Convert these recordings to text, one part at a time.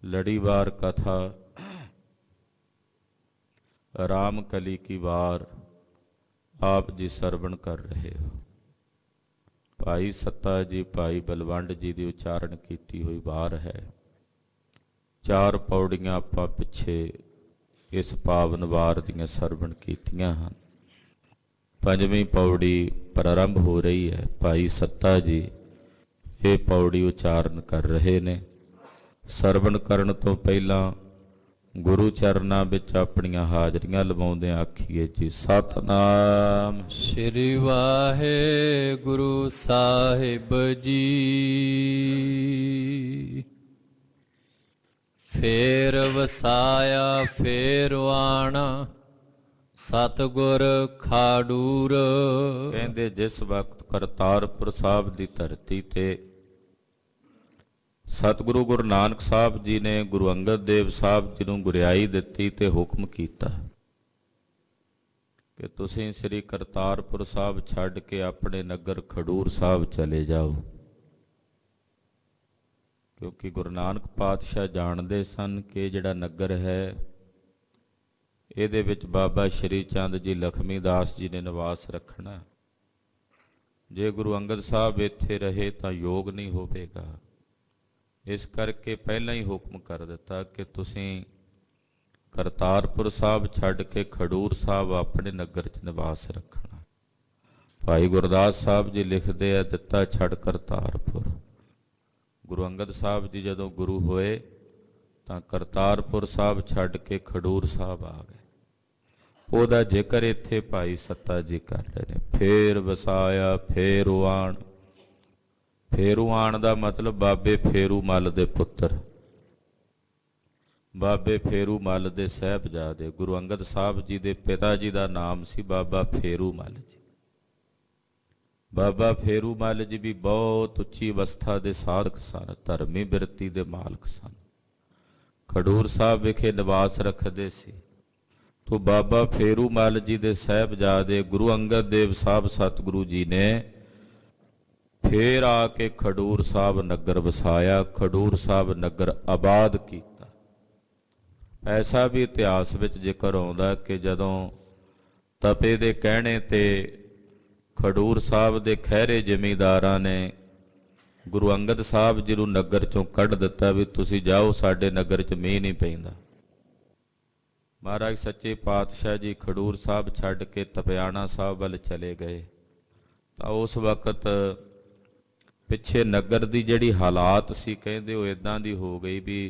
लड़ीवार कथा राम कली की वार आप जी सरवण कर रहे हो। भाई सत्ता जी भाई बलवंड जी की उच्चारण की हुई वार है। चार पौड़ियां आपां पिछे इस पावन वार दियां सरवण कीतियां हन। पंजवीं पौड़ी प्रारंभ हो रही है। भाई सत्ता जी ये पौड़ी उच्चारण कर रहे ने। सरवण करन तो पहला गुरु चरना विच अपनियां हाजरियां लवाउंदे आखीए जी सतनाम श्री वाहेगुरु साहिब जी। फेर वसाया फेर आना सतगुर खाडूर। कहंदे जिस वक्त करतारपुर साहब दी धरती ते सतगुरु गुरु नानक साहब जी ने गुरु अंगद देव साहब जी नूं गुरियाई दित्ती ते हुक्म कीता कि तुसीं श्री करतारपुर साहब छड्ड के अपने नगर खडूर साहब चले जाओ, क्योंकि गुरु नानक पातशाह जानते सन कि जिहड़ा नगर है इहदे विच बाबा श्री चंद जी लखमी दास जी ने निवास रखना। जे गुरु अंगद साहब इत्थे रहे तां योग नहीं होवेगा। इस करके पहला ही हुक्म कर दिता कि तुसीं करतारपुर साहब छड्ड के खडूर साहब अपने नगर च निवास रखना। भाई गुरदास साहब जी लिखते हैं दिता छड़ करतारपुर। गुरु अंगद साहब जी जदों गुरु होए तां करतारपुर साहब छड्ड के खडूर साहब आ गए। ओहदा जिक्र इत्थे भाई सत्ता जी कर रहे ने। फेर वसाया फेर आण। फेरू आण दा मतलब बाबे फेरू मल दे पुत्र, बाबे फेरू मल दे साहिबजादे। गुरु अंगद साहब जी दे पिता जी दा नाम सी बाबा फेरू मल जी। बाबा फेरू मल जी भी बहुत उच्ची अवस्था दे साधक सन, धर्मी बिरती दे मालक सन। खडूर साहब विखे निवास रखते सी। तो बाबा फेरू मल जी दे साहिबजादे गुरु अंगद देव साहब सतगुरु जी ने फिर आके खडूर साहब नगर वसाया, खडूर साहब नगर आबाद किया। ऐसा भी इतिहास विच जिक्र आउंदा कि जदों तपे दे कहने ते खडूर साहब दे खैरे जमींदारां ने गुरु अंगद साहब जी नूं नगर चों कढ दिता भी तुसीं जाओ, साडे नगर च मींह नहीं पैंदा। महाराज सच्चे पातशाह जी खडूर साहब छड्ड के तपियाणा साहब वल चले गए तां उस वक्त पिछे नगर की जिहड़ी हालात सी कहंदे वो इदां दी हो गई भी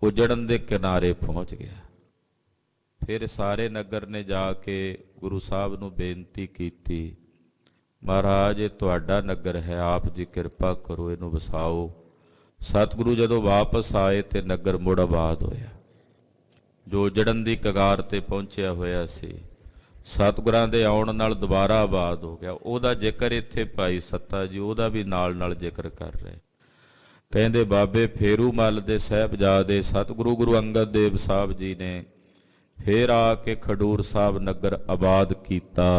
उजड़न दे किनारे पहुँच गया। फिर सारे नगर ने जाके गुरु साहब नूं बेनती कीती, महाराज ये तुहाडा नगर है, आप जी किरपा करो इनू वसाओ। सतगुरु जदों वापस आए तो नगर मुड़ आबाद होया, जो उजड़न की कगार ते पहुंचया होया सी। सतगुरां दे आउण नाल दुबारा आबाद हो गया। ਉਹਦਾ ਜ਼ਿਕਰ ਇੱਥੇ ਭਾਈ ਸੱਤਾ ਜੀ ਉਹਦਾ ਵੀ ਨਾਲ ਜ਼ਿਕਰ ਕਰ ਰਹੇ। ਕਹਿੰਦੇ ਬਾਬੇ ਫੇਰੂ ਮੱਲ ਦੇ ਸਾਹਿਬਜ਼ਾਦੇ ਸਤਿਗੁਰੂ ਗੁਰੂ ਅੰਗਦ ਦੇਵ ਸਾਹਿਬ ਜੀ ਨੇ ਫੇਰ ਆ ਕੇ ਖਡੂਰ ਸਾਹਿਬ ਨਗਰ ਆਬਾਦ ਕੀਤਾ।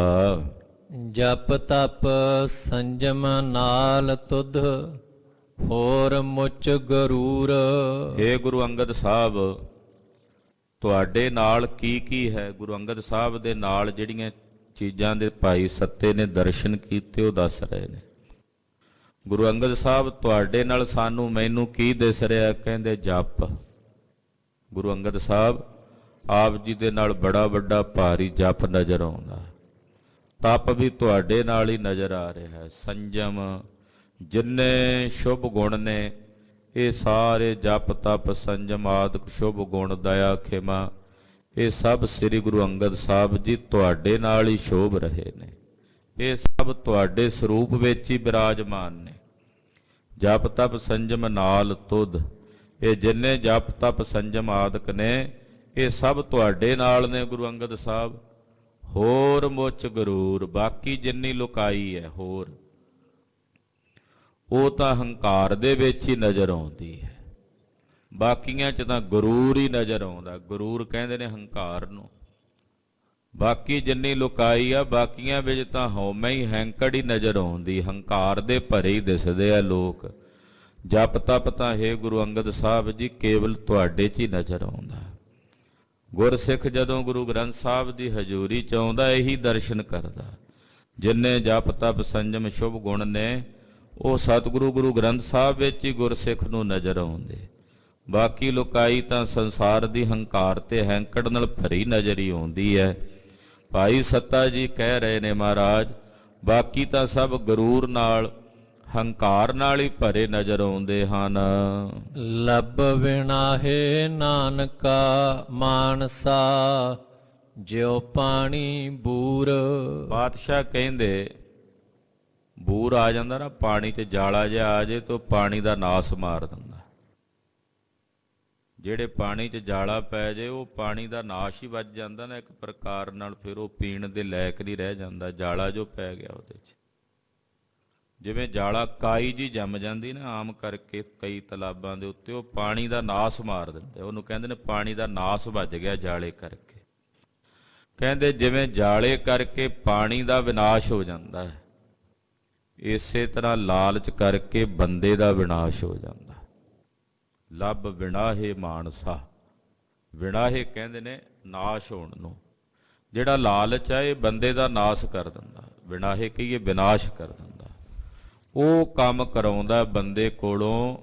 ਜਪ ਤਪ ਸੰਜਮ ਨਾਲ ਤੁਧ ਹੋਰ ਮੁਚ ਗਰੂਰ। हे ਗੁਰੂ ਅੰਗਦ ਸਾਹਿਬ ਤੁਹਾਡੇ ਨਾਲ ਕੀ ਹੈ। ਗੁਰੂ ਅੰਗਦ ਸਾਹਿਬ ਦੇ ਨਾਲ ਜਿਹੜੀਆਂ ਚੀਜ਼ਾਂ ਦੇ ਭਾਈ ਸੱਤੇ ਨੇ ਦਰਸ਼ਨ ਕੀਤੇ ਉਹ ਦੱਸ ਰਹੇ ਨੇ। ਗੁਰੂ ਅੰਗਦ ਸਾਹਿਬ ਤੁਹਾਡੇ ਨਾਲ ਸਾਨੂੰ ਮੈਨੂੰ ਕੀ ਦਿਸ ਰਿਹਾ। ਕਹਿੰਦੇ ਜਪ। ਗੁਰੂ ਅੰਗਦ ਸਾਹਿਬ ਆਪ ਜੀ ਦੇ ਨਾਲ ਬੜਾ ਵੱਡਾ ਭਾਰੀ ਜਪ ਨਜ਼ਰ ਆਉਂਦਾ। ਤਪ ਵੀ ਤੁਹਾਡੇ ਨਾਲ ਹੀ ਨਜ਼ਰ ਆ ਰਿਹਾ ਹੈ। ਸੰਜਮ ਜਿੰਨੇ ਸ਼ੁਭ ਗੁਣ ਨੇ ਇਹ ਸਾਰੇ ਜਪ ਤਪ ਸੰਜਮ ਆਦਿਕ ਸ਼ੁਭ ਗੁਣ ਦਇਆ ਖਿਮਾ ਇਹ ਸਭ ਸ੍ਰੀ ਗੁਰੂ ਅੰਗਦ ਸਾਹਿਬ ਜੀ ਤੁਹਾਡੇ ਨਾਲ ਹੀ ਸ਼ੋਭ ਰਹੇ ਨੇ। ਇਹ ਸਭ ਤੁਹਾਡੇ ਸਰੂਪ ਵਿੱਚ ਹੀ ਬਿਰਾਜਮਾਨ ਨੇ। ਜਪ ਤਪ ਸੰਜਮ ਨਾਲ ਤੁਧ ਇਹ ਜਿੰਨੇ ਜਪ ਤਪ ਸੰਜਮ ਆਦਿਕ ਨੇ ਇਹ ਸਭ ਤੁਹਾਡੇ ਨਾਲ ਨੇ ਗੁਰੂ ਅੰਗਦ ਸਾਹਿਬ। ਹੋਰ ਮੁੱਚ ਗਰੂਰ ਬਾਕੀ ਜਿੰਨੀ ਲੁਕਾਈ ਹੈ ਹੋਰ ਉਹ ਤਾਂ ਹੰਕਾਰ ਦੇ ਵਿੱਚ ਹੀ ਨਜ਼ਰ ਆਉਂਦੀ ਹੈ। ਬਾਕੀਆਂ 'ਚ ਤਾਂ ਗਰੂਰ ਹੀ ਨਜ਼ਰ ਆਉਂਦਾ। ਗਰੂਰ ਕਹਿੰਦੇ ਨੇ ਹੰਕਾਰ ਨੂੰ। ਬਾਕੀ ਜਿੰਨੀ ਲੁਕਾਈ ਆ ਬਾਕੀਆਂ ਵਿੱਚ ਤਾਂ ਹਉਮੈ ਹੀ ਹੈਂਕੜ ਹੀ ਨਜ਼ਰ ਆਉਂਦੀ। ਹੰਕਾਰ ਦੇ ਭਰੇ ਹੀ ਦਿਸਦੇ ਆ ਲੋਕ। ਜਪ ਤਪ ਤਾਂ ਹੈ ਗੁਰੂ ਅੰਗਦ ਸਾਹਿਬ ਜੀ ਕੇਵਲ ਤੁਹਾਡੇ 'ਚ ਹੀ ਨਜ਼ਰ ਆਉਂਦਾ। ਗੁਰਸਿੱਖ ਜਦੋਂ ਗੁਰੂ ਗ੍ਰੰਥ ਸਾਹਿਬ ਦੀ ਹਜ਼ੂਰੀ 'ਚ ਆਉਂਦਾ ਇਹੀ ਦਰਸ਼ਨ ਕਰਦਾ। ਜਿੰਨੇ ਜਪ ਤਪ ਸੰਜਮ ਸ਼ੁਭ ਗੁਣ ਨੇ ਉਹ ਸਤਿਗੁਰੂ ਗੁਰੂ ਗ੍ਰੰਥ ਸਾਹਿਬ ਵਿੱਚ ਹੀ ਗੁਰਸਿੱਖ ਨੂੰ ਨਜ਼ਰ ਆਉਂਦੇ। ਬਾਕੀ ਲੋਕਾਈ ਤਾਂ ਸੰਸਾਰ ਦੀ ਹੰਕਾਰ ਤੇ ਹੈਂਕੜ ਨਾਲ ਭਰੀ ਨਜ਼ਰ ਹੀ ਆਉਂਦੀ ਹੈ। ਭਾਈ ਸੱਤਾ ਜੀ ਕਹਿ ਰਹੇ ਨੇ ਮਹਾਰਾਜ ਬਾਕੀ ਤਾਂ ਸਭ ਗਰੂਰ ਨਾਲ ਹੰਕਾਰ ਨਾਲ ਹੀ ਭਰੇ ਨਜ਼ਰ ਆਉਂਦੇ ਹਨ। ਲੱਭ ਵਿਣਾਹੇ ਨਾਨਕਾ ਮਾਨਸਾ ਜਿਉ ਪਾਣੀ ਬੂਰ। ਪਾਤਸ਼ਾਹ ਕਹਿੰਦੇ ਬੂਰ ਆ ਜਾਂਦਾ ਨਾ ਪਾਣੀ 'ਚ ਜਾਲਾ ਜਿਹਾ ਆ ਜੇ ਤਾਂ ਪਾਣੀ ਦਾ ਨਾਸ ਮਾਰ ਦਿੰਦਾ। ਜਿਹੜੇ ਪਾਣੀ 'ਚ ਜਾਲਾ ਪੈ ਜੇ ਉਹ ਪਾਣੀ ਦਾ ਨਾਸ਼ ਹੀ ਵੱਜ ਜਾਂਦਾ ਨਾ ਇੱਕ ਪ੍ਰਕਾਰ ਨਾਲ, ਫਿਰ ਉਹ ਪੀਣ ਦੇ ਲਾਇਕ ਨਹੀਂ ਰਹਿ ਜਾਂਦਾ ਜਾਲਾ ਜੋ ਪੈ ਗਿਆ ਉਹਦੇ 'ਚ। ਜਿਵੇਂ ਜਾਲਾ ਕਾਈ ਜੀ ਜੰਮ ਜਾਂਦੀ ਨਾ ਆਮ ਕਰਕੇ ਕਈ ਤਲਾਬਾਂ ਦੇ ਉੱਤੇ, ਉਹ ਪਾਣੀ ਦਾ ਨਾਸ ਮਾਰ ਦਿੰਦੇ। ਉਹਨੂੰ ਕਹਿੰਦੇ ਨੇ ਪਾਣੀ ਦਾ ਨਾਸ ਵੱਜ ਗਿਆ ਜਾਲੇ ਕਰਕੇ। ਕਹਿੰਦੇ ਜਿਵੇਂ ਜਾਲੇ ਕਰਕੇ ਪਾਣੀ ਦਾ ਵਿਨਾਸ਼ ਹੋ ਜਾਂਦਾ ਹੈ ਇਸੇ ਤਰ੍ਹਾਂ ਲਾਲਚ ਕਰਕੇ ਬੰਦੇ ਦਾ ਵਿਨਾਸ਼ ਹੋ ਜਾਂਦਾ। ਲੱਭ ਵਿਣਾਹੇ ਮਾਨਸਾ, ਵਿਣਾਹੇ ਕਹਿੰਦੇ ਨੇ ਨਾਸ਼ ਹੋਣ ਨੂੰ। ਜਿਹੜਾ ਲਾਲਚ ਹੈ ਇਹ ਬੰਦੇ ਦਾ ਨਾਸ਼ ਕਰ ਦਿੰਦਾ, ਵਿਣਾਹੇ ਕਹੀਏ ਵਿਨਾਸ਼ ਕਰ ਦਿੰਦਾ। ਉਹ ਕੰਮ ਕਰਾਉਂਦਾ ਬੰਦੇ ਕੋਲੋਂ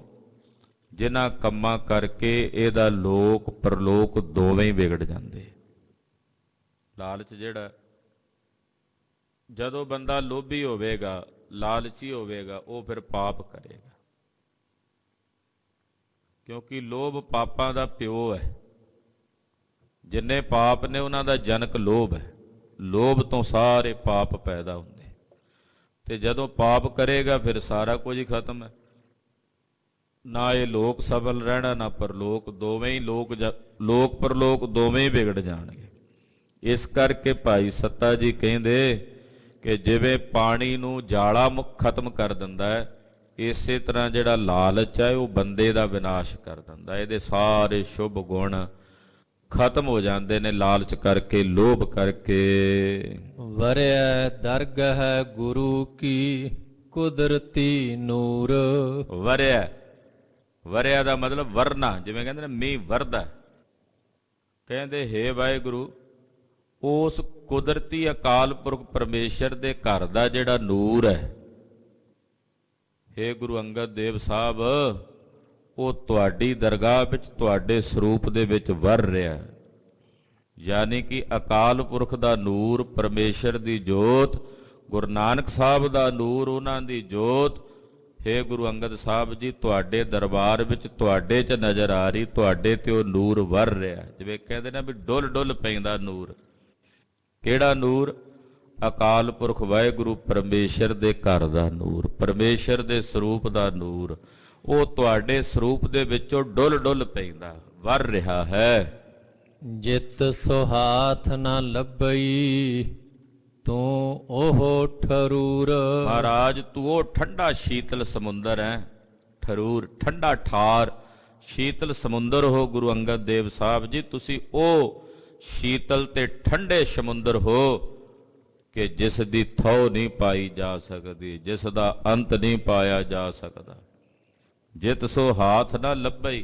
ਜਿਨ੍ਹਾਂ ਕੰਮਾਂ ਕਰਕੇ ਇਹਦਾ ਲੋਕ ਪਰਲੋਕ ਦੋਵੇਂ ਹੀ ਵਿਗੜ ਜਾਂਦੇ। ਲਾਲਚ ਜਿਹੜਾ, ਜਦੋਂ ਬੰਦਾ ਲੋਭੀ ਹੋਵੇਗਾ ਲਾਲਚੀ ਹੋਵੇਗਾ ਉਹ ਫਿਰ ਪਾਪ ਕਰੇਗਾ, ਕਿਉਂਕਿ ਲੋਭ ਪਾਪਾਂ ਦਾ ਪਿਓ ਹੈ। ਜਿੰਨੇ ਪਾਪ ਨੇ ਉਹਨਾਂ ਦਾ ਜਨਕ ਲੋਭ ਹੈ। ਲੋਭ ਤੋਂ ਸਾਰੇ ਪਾਪ ਪੈਦਾ ਹੁੰਦੇ ਤੇ ਜਦੋਂ ਪਾਪ ਕਰੇਗਾ ਫਿਰ ਸਾਰਾ ਕੁਝ ਹੀ ਖਤਮ ਹੈ। ਨਾ ਇਹ ਲੋਕ ਸਫਲ ਰਹਿਣਾ ਨਾ ਪਰਲੋਕ, ਦੋਵੇਂ ਹੀ ਲੋਕ ਪਰਲੋਕ ਦੋਵੇਂ ਹੀ ਵਿਗੜ ਜਾਣਗੇ। ਇਸ ਕਰਕੇ ਭਾਈ ਸੱਤਾ ਜੀ ਕਹਿੰਦੇ ਕਿ ਜਿਵੇਂ ਪਾਣੀ ਨੂੰ ਜਾਲਾ ਖਤਮ ਕਰ ਦਿੰਦਾ ਹੈ ਇਸੇ ਤਰ੍ਹਾਂ ਜਿਹੜਾ ਲਾਲਚ ਹੈ ਉਹ ਬੰਦੇ ਦਾ ਵਿਨਾਸ਼ ਕਰ ਦਿੰਦਾ। ਇਹਦੇ ਸਾਰੇ ਸ਼ੁਭ ਗੁਣ ਖਤਮ ਹੋ ਜਾਂਦੇ ਨੇ ਲਾਲਚ ਕਰਕੇ, ਲੋਭ ਕਰਕੇ। ਵਰਿਆ ਦਰਗਹ ਗੁਰੂ ਕੀ ਕੁਦਰਤੀ ਨੂਰ। ਵਰਿਆ ਦਾ ਮਤਲਬ ਵਰਨਾ, ਜਿਵੇਂ ਕਹਿੰਦੇ ਨੇ ਮੀਂਹ ਵਰਦਾ। ਕਹਿੰਦੇ ਹੇ ਵਾਹਿਗੁਰੂ ਉਸ ਕੁਦਰਤੀ ਅਕਾਲ ਪੁਰਖ ਪਰਮੇਸ਼ਰ ਦੇ ਘਰ ਦਾ ਜਿਹੜਾ ਨੂਰ ਹੈ, ਹੇ ਗੁਰੂ ਅੰਗਦ ਦੇਵ ਸਾਹਿਬ ਉਹ ਤੁਹਾਡੀ ਦਰਗਾਹ ਵਿੱਚ ਤੁਹਾਡੇ ਸਰੂਪ ਦੇ ਵਿੱਚ ਵਰ ਰਿਹਾ। ਯਾਨੀ ਕਿ ਅਕਾਲ ਪੁਰਖ ਦਾ ਨੂਰ, ਪਰਮੇਸ਼ਰ ਦੀ ਜੋਤ, ਗੁਰੂ ਨਾਨਕ ਸਾਹਿਬ ਦਾ ਨੂਰ, ਉਹਨਾਂ ਦੀ ਜੋਤ ਹੇ ਗੁਰੂ ਅੰਗਦ ਸਾਹਿਬ ਜੀ ਤੁਹਾਡੇ ਦਰਬਾਰ ਵਿੱਚ ਤੁਹਾਡੇ 'ਚ ਨਜ਼ਰ ਆ ਰਹੀ, ਤੁਹਾਡੇ ਤੇ ਉਹ ਨੂਰ ਵਰ ਰਿਹਾ। ਜਿਵੇਂ ਕਹਿੰਦੇ ਨੇ ਵੀ ਡੁੱਲ ਡੁੱਲ ਪੈਂਦਾ ਨੂਰ। ਕਿਹੜਾ ਨੂਰ? ਅਕਾਲ ਪੁਰਖ ਵਾਹਿਗੁਰੂ ਪਰਮੇਸ਼ਰ ਦੇ ਘਰ ਦਾ ਨੂਰ, ਪਰਮੇਸ਼ਰ ਦੇ ਸਰੂਪ ਦਾ ਨੂਰ, ਉਹ ਤੁਹਾਡੇ ਸਰੂਪ ਦੇ ਵਿੱਚੋਂ ਡੁੱਲ ਡੁੱਲ ਪੈਂਦਾ, ਵਰ ਰਿਹਾ ਹੈ। ਜਿਤ ਸੁਹਾਥ ਨਾ ਲੱਭਈ ਤੂੰ ਉਹ ਠਰੂਰ। ਮਹਾਰਾਜ ਤੂੰ ਉਹ ਠੰਡਾ ਸ਼ੀਤਲ ਸਮੁੰਦਰ ਹੈ, ਠਰੂਰ ਠੰਡਾ ਠਾਰ ਸ਼ੀਤਲ ਸਮੁੰਦਰ ਹੋ ਗੁਰੂ ਅੰਗਦ ਦੇਵ ਸਾਹਿਬ ਜੀ। ਤੁਸੀਂ ਉਹ ਸ਼ੀਤਲ ਤੇ ਠੰਡੇ ਸਮੁੰਦਰ ਹੋ ਕਿ ਜਿਸ ਦੀ ਥੋ ਨਹੀਂ ਪਾਈ ਜਾ ਸਕਦੀ, ਜਿਸ ਦਾ ਅੰਤ ਨਹੀਂ ਪਾਇਆ ਜਾ ਸਕਦਾ। ਜਿਤ ਸੋ ਹਾਥ ਨਾ ਲੱਭਈ,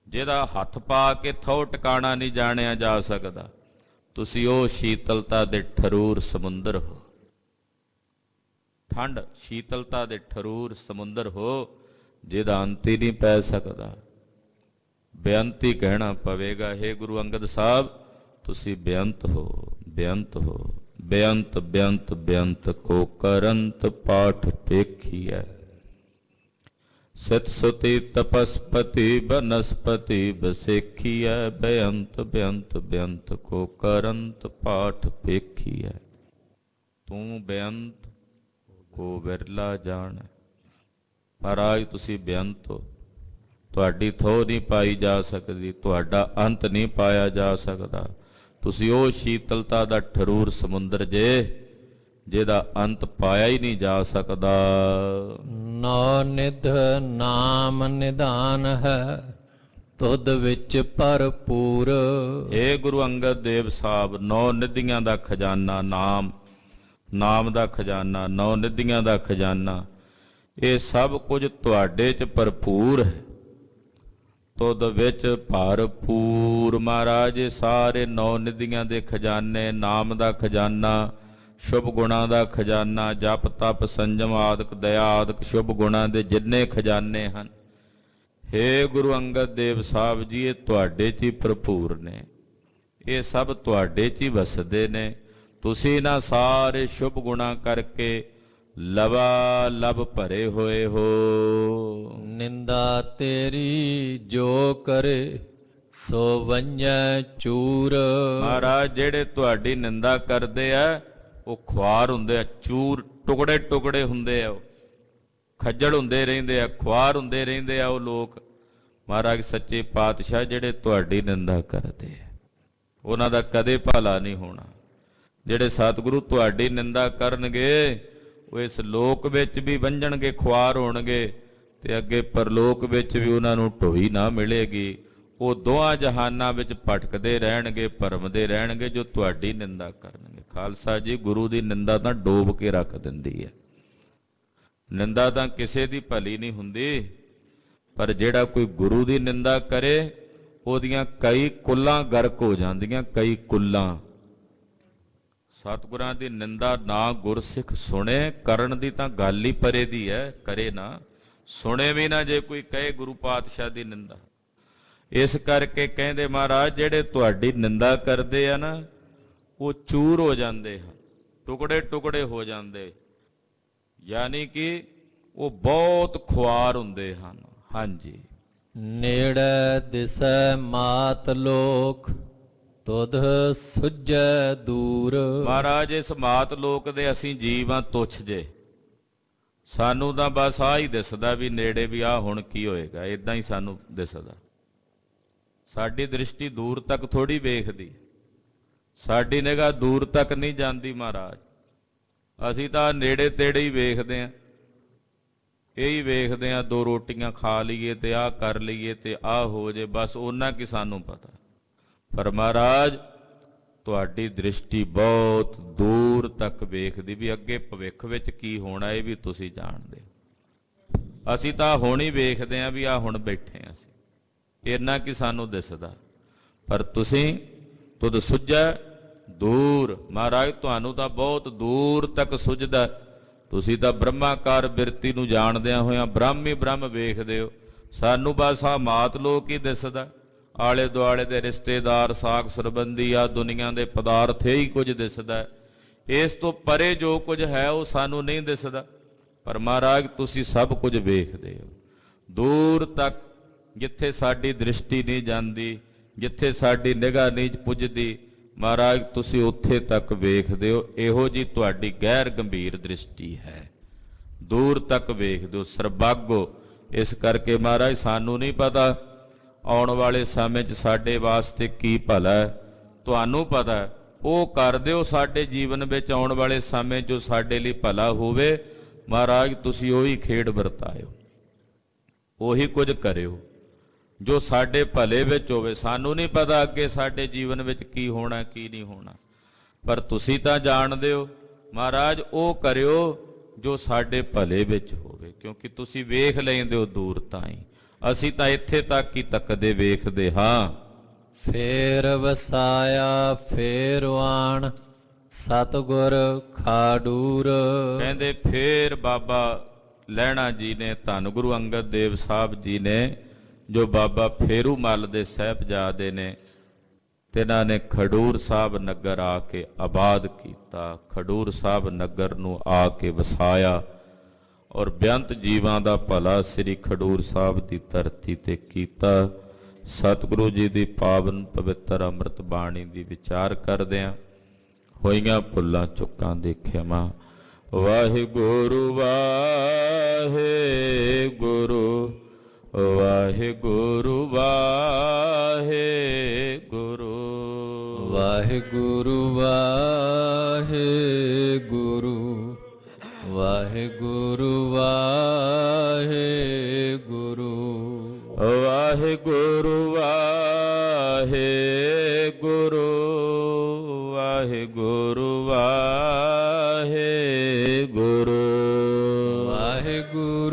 ਜਿਹਦਾ ਹੱਥ ਪਾ ਕੇ ਥੋ ਟਿਕਾਣਾ ਨਹੀਂ ਜਾਣਿਆ ਜਾ ਸਕਦਾ। ਤੁਸੀਂ ਉਹ ਸ਼ੀਤਲਤਾ ਦੇ ਠਰੂਰ ਸਮੁੰਦਰ ਹੋ, ਠੰਡ ਸ਼ੀਤਲਤਾ ਦੇ ਠਰੂਰ ਸਮੁੰਦਰ ਹੋ ਜਿਹਦਾ ਅੰਤ ਹੀ ਨਹੀਂ ਪੈ ਸਕਦਾ। ਬੇਅੰਤ ਹੀ ਕਹਿਣਾ ਪਵੇਗਾ ਹੇ ਗੁਰੂ ਅੰਗਦ ਸਾਹਿਬ ਤੁਸੀਂ ਬੇਅੰਤ ਹੋ, ਬੇਅੰਤ ਹੋ। ਬੇਅੰਤ ਬੇਅੰਤ ਬੇਅੰਤ ਕੋ ਕਰੰਤ ਪਾਠ ਪੇਖੀਐ। ਸਤ ਸੁਤੀ ਤਪਸਪਤੀ ਬਨਸਪਤੀ ਬਸੇਖੀਐ। ਬੇਅੰਤ ਬੇਅੰਤ ਬੇਅੰਤ ਕੋ ਕਰੰਤ ਪਾਠ ਪੇਖੀਐ। ਤੂੰ ਬੇਅੰਤ ਕੋ ਵਿਰਲਾ ਜਾਣ। ਮਹਾਰਾਜ ਤੁਸੀਂ ਬੇਅੰਤ ਹੋ, ਤੁਹਾਡੀ ਥੋ ਨਹੀਂ ਪਾਈ ਜਾ ਸਕਦੀ, ਤੁਹਾਡਾ ਅੰਤ ਨਹੀਂ ਪਾਇਆ ਜਾ ਸਕਦਾ। ਤੁਸੀਂ ਉਹ ਸ਼ੀਤਲਤਾ ਦਾ ਠਰੂਰ ਸਮੁੰਦਰ ਜੇ ਜਿਹਦਾ ਅੰਤ ਪਾਇਆ ਹੀ ਨਹੀਂ ਜਾ ਸਕਦਾ। ਨੌ ਨਿਧ ਨਾਮ ਨਿਧਾਨ ਹੈ ਤੁਧ ਵਿੱਚ ਭਰਪੂਰ। ਏ ਗੁਰੂ ਅੰਗਦ ਦੇਵ ਸਾਹਿਬ ਨੌ ਨਿਧੀਆਂ ਦਾ ਖਜ਼ਾਨਾ ਨਾਮ, ਨਾਮ ਦਾ ਖਜ਼ਾਨਾ, ਨੌ ਨਿਧੀਆਂ ਦਾ ਖਜ਼ਾਨਾ। ਇਹ ਸਭ ਕੁਝ ਤੁਹਾਡੇ 'ਚ ਭਰਪੂਰ ਹੈ। ਤੁਧ ਵਿੱਚ ਭਰਪੂਰ ਮਹਾਰਾਜ ਇਹ ਸਾਰੇ ਨੌ ਨਿਧੀਆਂ ਦੇ ਖਜ਼ਾਨੇ, ਨਾਮ ਦਾ ਖਜ਼ਾਨਾ, ਸ਼ੁਭ ਗੁਣਾਂ ਦਾ ਖਜ਼ਾਨਾ, ਜਪ ਤਪ ਸੰਜਮ ਆਦਿਕ ਦਇਆ ਆਦਿਕ ਸ਼ੁਭ ਗੁਣਾਂ ਦੇ ਜਿੰਨੇ ਖਜ਼ਾਨੇ ਹਨ, ਹੇ ਗੁਰੂ ਅੰਗਦ ਦੇਵ ਸਾਹਿਬ ਜੀ, ਇਹ ਤੁਹਾਡੇ 'ਚ ਹੀ ਭਰਪੂਰ ਨੇ। ਇਹ ਸਭ ਤੁਹਾਡੇ 'ਚ ਹੀ ਵਸਦੇ ਨੇ। ਤੁਸੀਂ ਨਾ ਸਾਰੇ ਸ਼ੁਭ ਗੁਣਾਂ ਕਰਕੇ ਲਵਾ ਲਭ ਭਰੇ ਹੋਏ ਹੋ। ਨਿੰਦਾ ਤੇਰੀ ਜੋ ਕਰੇ ਸੋ ਵੰਜੈ ਚੂਰ। ਮਹਾਰਾਜ ਜਿਹੜੇ ਤੁਹਾਡੀ ਨਿੰਦਾ ਕਰਦੇ ਆ ਉਹ ਖੁਆਰ ਹੁੰਦੇ ਆ, ਚੂਰ ਟੁਕੜੇ ਟੁਕੜੇ ਹੁੰਦੇ ਆ, ਉਹ ਖੱਜਲ ਹੁੰਦੇ ਰਹਿੰਦੇ ਆ, ਖੁਆਰ ਹੁੰਦੇ ਰਹਿੰਦੇ ਆ ਉਹ ਲੋਕ। ਮਹਾਰਾਜ ਸੱਚੇ ਪਾਤਸ਼ਾਹ ਜਿਹੜੇ ਤੁਹਾਡੀ ਨਿੰਦਾ ਕਰਦੇ ਆ ਉਹਨਾਂ ਦਾ ਕਦੇ ਭਲਾ ਨਹੀਂ ਹੋਣਾ। ਜਿਹੜੇ ਸਤਿਗੁਰੂ ਤੁਹਾਡੀ ਨਿੰਦਾ ਕਰਨਗੇ ਉਹ ਇਸ ਲੋਕ ਵਿੱਚ ਵੀ ਵੰਝਣਗੇ, ਖੁਆਰ ਹੋਣਗੇ, ਤੇ ਅੱਗੇ ਪਰਲੋਕ ਵਿੱਚ ਵੀ ਉਹਨਾਂ ਨੂੰ ਢੋਈ ਨਾ ਮਿਲੇਗੀ। ਉਹ ਦੋਹਾਂ ਜਹਾਨਾਂ ਵਿੱਚ ਭਟਕਦੇ ਰਹਿਣਗੇ, ਭਰਮਦੇ ਰਹਿਣਗੇ ਜੋ ਤੁਹਾਡੀ ਨਿੰਦਾ ਕਰਨਗੇ। ਖਾਲਸਾ ਜੀ, ਗੁਰੂ ਦੀ ਨਿੰਦਾ ਤਾਂ ਡੋਬ ਕੇ ਰੱਖ ਦਿੰਦੀ ਹੈ। ਨਿੰਦਾ ਤਾਂ ਕਿਸੇ ਦੀ ਭਲੀ ਨਹੀਂ ਹੁੰਦੀ, ਪਰ ਜਿਹੜਾ ਕੋਈ ਗੁਰੂ ਦੀ ਨਿੰਦਾ ਕਰੇ ਉਹਦੀਆਂ ਕਈ ਕੁੱਲਾਂ ਗਰਕ ਹੋ ਜਾਂਦੀਆਂ, ਕਈ ਕੁੱਲਾਂ। ਸਤਿਗੁਰਾਂ ਦੀ ਨਿੰਦਾ ਨਾ ਗੁਰਸਿੱਖ ਸੁਣੇ, ਕਰਨ ਦੀ ਤਾਂ ਗੱਲ ਹੀ ਪਰੇ ਦੀ ਹੈ, ਕਰੇ ਨਾ, ਸੁਣੇ ਵੀ ਨਾ ਜੇ ਕੋਈ ਕਹੇ ਗੁਰੂ ਪਾਤਸ਼ਾਹ ਦੀ ਨਿੰਦਾ। ਇਸ ਕਰਕੇ ਕਹਿੰਦੇ ਮਹਾਰਾਜ ਜਿਹੜੇ ਤੁਹਾਡੀ ਨਿੰਦਾ ਕਰਦੇ ਆ ਨਾ ਉਹ ਚੂਰ ਹੋ ਜਾਂਦੇ ਹਨ, ਟੁਕੜੇ ਟੁਕੜੇ ਹੋ ਜਾਂਦੇ, ਯਾਨੀ ਕਿ ਉਹ ਬਹੁਤ ਖੁਆਰ ਹੁੰਦੇ ਹਨ। ਹਾਂਜੀ। ਨੇੜੇ ਦਿਸੈ ਮਾਤ ਲੋਕ ਤੁਧ ਸੁਝੈ ਦੂਰ। ਮਹਾਰਾਜ ਇਸ ਮਾਤ ਲੋਕ ਦੇ ਅਸੀਂ ਜੀਵ ਆ ਤੁੱਛ ਜੇ, ਸਾਨੂੰ ਤਾਂ ਬਸ ਆਹ ਹੀ ਦਿਸਦਾ ਵੀ ਨੇੜੇ ਵੀ ਆਹ ਹੁਣ ਕੀ ਹੋਏਗਾ, ਇਦਾਂ ਹੀ ਸਾਨੂੰ ਦਿਸਦਾ। ਸਾਡੀ ਦ੍ਰਿਸ਼ਟੀ ਦੂਰ ਤੱਕ ਥੋੜੀ ਵੇਖਦੀ, ਸਾਡੀ ਨਿਗਾਹ ਦੂਰ ਤੱਕ ਨਹੀਂ ਜਾਂਦੀ ਮਹਾਰਾਜ। ਅਸੀਂ ਤਾਂ ਨੇੜੇ ਤੇੜੇ ਹੀ ਵੇਖਦੇ ਆਂ, ਇਹੀ ਵੇਖਦੇ ਆਂ, ਦੋ ਰੋਟੀਆਂ ਖਾ ਲਈਏ ਤੇ ਆਹ ਕਰ ਲਈਏ ਤੇ ਆਹ ਹੋ ਜੇ, ਬਸ ਉਹਨਾਂ ਕੀ ਸਾਨੂੰ ਪਤਾ। ਪਰ ਮਹਾਰਾਜ ਤੁਹਾਡੀ ਦ੍ਰਿਸ਼ਟੀ ਬਹੁਤ ਦੂਰ ਤੱਕ ਵੇਖਦੀ, ਵੀ ਅੱਗੇ ਭਵਿੱਖ ਵਿੱਚ ਕੀ ਹੋਣਾ ਇਹ ਵੀ ਤੁਸੀਂ ਜਾਣਦੇ। ਅਸੀਂ ਤਾਂ ਹੁਣ ਹੀ ਵੇਖਦੇ ਆਂ ਵੀ ਆਹ ਹੁਣ ਬੈਠੇ ਆਂ ਅਸੀਂ, ਇੰਨਾ ਕੀ ਸਾਨੂੰ ਦਿਸਦਾ। ਪਰ ਤੁਸੀਂ ਤੁਧ ਸੁਝੈ ਦੂਰ, ਮਹਾਰਾਜ ਤੁਹਾਨੂੰ ਤਾਂ ਬਹੁਤ ਦੂਰ ਤੱਕ ਸੁਝਦਾ। ਤੁਸੀਂ ਤਾਂ ਬ੍ਰਹਮਾਕਾਰ ਬਿਰਤੀ ਨੂੰ ਜਾਣਦਿਆਂ ਹੋਇਆਂ ਬ੍ਰਹਮ ਹੀ ਬ੍ਰਹਮ ਵੇਖਦੇ ਹੋ, ਸਾਨੂੰ ਬਸ ਆਹ ਮਾਤ ਲੋਕ ਹੀ ਦਿਸਦਾ। ਆਲੇ ਦੁਆਲੇ ਦੇ ਰਿਸ਼ਤੇਦਾਰ, ਸਾਕ ਸਰਬੰਧੀ ਆ ਦੁਨੀਆ ਦੇ ਪਦਾਰਥ ਹੀ ਕੁਝ ਦਿਸਦਾ, ਇਸ ਤੋਂ ਪਰੇ ਜੋ ਕੁਝ ਹੈ ਉਹ ਸਾਨੂੰ ਨਹੀਂ ਦਿਸਦਾ। ਪਰ ਮਹਾਰਾਜ ਤੁਸੀਂ ਸਭ ਕੁਝ ਵੇਖਦੇ ਹੋ ਦੂਰ ਤੱਕ, ਜਿੱਥੇ ਸਾਡੀ ਦ੍ਰਿਸ਼ਟੀ ਨਹੀਂ ਜਾਂਦੀ, ਜਿੱਥੇ ਸਾਡੀ ਨਿਗਾਹ ਨਹੀਂ ਪੁੱਜਦੀ, ਮਹਾਰਾਜ ਤੁਸੀਂ ਉੱਥੇ ਤੱਕ ਵੇਖਦੇ ਹੋ। ਇਹੋ ਜੀ ਤੁਹਾਡੀ ਗਹਿਰ ਗੰਭੀਰ ਦ੍ਰਿਸ਼ਟੀ ਹੈ, ਦੂਰ ਤੱਕ ਵੇਖਦੇ ਹੋ, ਸਰਬਾਗੋ। ਇਸ ਕਰਕੇ ਮਹਾਰਾਜ ਸਾਨੂੰ ਨਹੀਂ ਪਤਾ ਆਉਣ ਵਾਲੇ ਸਮੇਂ 'ਚ ਸਾਡੇ ਵਾਸਤੇ ਕੀ ਭਲਾ ਹੈ, ਤੁਹਾਨੂੰ ਪਤਾ ਹੈ, ਉਹ ਕਰ ਦਿਓ ਸਾਡੇ ਜੀਵਨ ਵਿੱਚ ਆਉਣ ਵਾਲੇ ਸਮੇਂ ਜੋ ਸਾਡੇ ਲਈ ਭਲਾ ਹੋਵੇ। ਮਹਾਰਾਜ ਤੁਸੀਂ ਉਹੀ ਖੇਡ ਵਰਤਾਇਓ, ਉਹੀ ਕੁਝ ਕਰਿਓ ਜੋ ਸਾਡੇ ਭਲੇ ਵਿੱਚ ਹੋਵੇ। ਸਾਨੂੰ ਨਹੀਂ ਪਤਾ ਅੱਗੇ ਸਾਡੇ ਜੀਵਨ ਵਿੱਚ ਕੀ ਹੋਣਾ ਕੀ ਨਹੀਂ ਹੋਣਾ, ਪਰ ਤੁਸੀਂ ਤਾਂ ਜਾਣਦੇ ਹੋ। ਮਹਾਰਾਜ ਉਹ ਕਰਿਓ ਜੋ ਸਾਡੇ ਭਲੇ ਵਿੱਚ ਹੋਵੇ, ਕਿਉਂਕਿ ਤੁਸੀਂ ਵੇਖ ਲੈਂਦੇ ਹੋ ਦੂਰ ਤਾਈਂ, ਅਸੀਂ ਤਾਂ ਇੱਥੇ ਤੱਕ ਹੀ ਤੱਕਦੇ ਵੇਖਦੇ ਹਾਂ। ਫੇਰ ਵਸਾਇਆ ਫੇਰ ਆਣ ਸਤਿਗੁਰ ਖਾਡੂਰ। ਕਹਿੰਦੇ ਫੇਰ ਬਾਬਾ ਲਹਿਣਾ ਜੀ ਨੇ, ਧੰਨ ਗੁਰੂ ਅੰਗਦ ਦੇਵ ਸਾਹਿਬ ਜੀ ਨੇ, ਜੋ ਬਾਬਾ ਫੇਰੂ ਮੱਲ ਦੇ ਸਾਹਿਬਜ਼ਾਦੇ ਨੇ, ਤਿਨਾਂ ਨੇ ਖਡੂਰ ਸਾਹਿਬ ਨਗਰ ਆ ਕੇ ਆਬਾਦ ਕੀਤਾ, ਖਡੂਰ ਸਾਹਿਬ ਨਗਰ ਨੂੰ ਆ ਕੇ ਵਸਾਇਆ, ਔਰ ਬੇਅੰਤ ਜੀਵਾਂ ਦਾ ਭਲਾ ਸ੍ਰੀ ਖਡੂਰ ਸਾਹਿਬ ਦੀ ਧਰਤੀ ਤੇ ਕੀਤਾ। ਸਤਿਗੁਰੂ ਜੀ ਦੀ ਪਾਵਨ ਪਵਿੱਤਰ ਅੰਮ੍ਰਿਤ ਬਾਣੀ ਦੀ ਵਿਚਾਰ ਕਰਦਿਆਂ ਹੋਈਆਂ ਭੁੱਲਾਂ ਚੁੱਕਾਂ ਦੀ ਖਿਮਾ। ਵਾਹਿਗੁਰੂ ਵਾਹਿਗੁਰੂ ਵਾਹਿਗੁਰੂ ਵਾਹਿਗੁਰੂ ਵਾਹਿਗੁਰੂ ਵਾਹਿਗੁਰੂ ਵਾਹਿਗੁਰੂ ਵਾਹਿਗੁਰੂ ਵਾਹਿਗੁਰੂ ਵਾਹਿਗੁਰੂ ਵਾਹਿਗੁਰੂ ਵਾਹਿਗੁਰੂ ਵਾਹਿਗੁਰੂ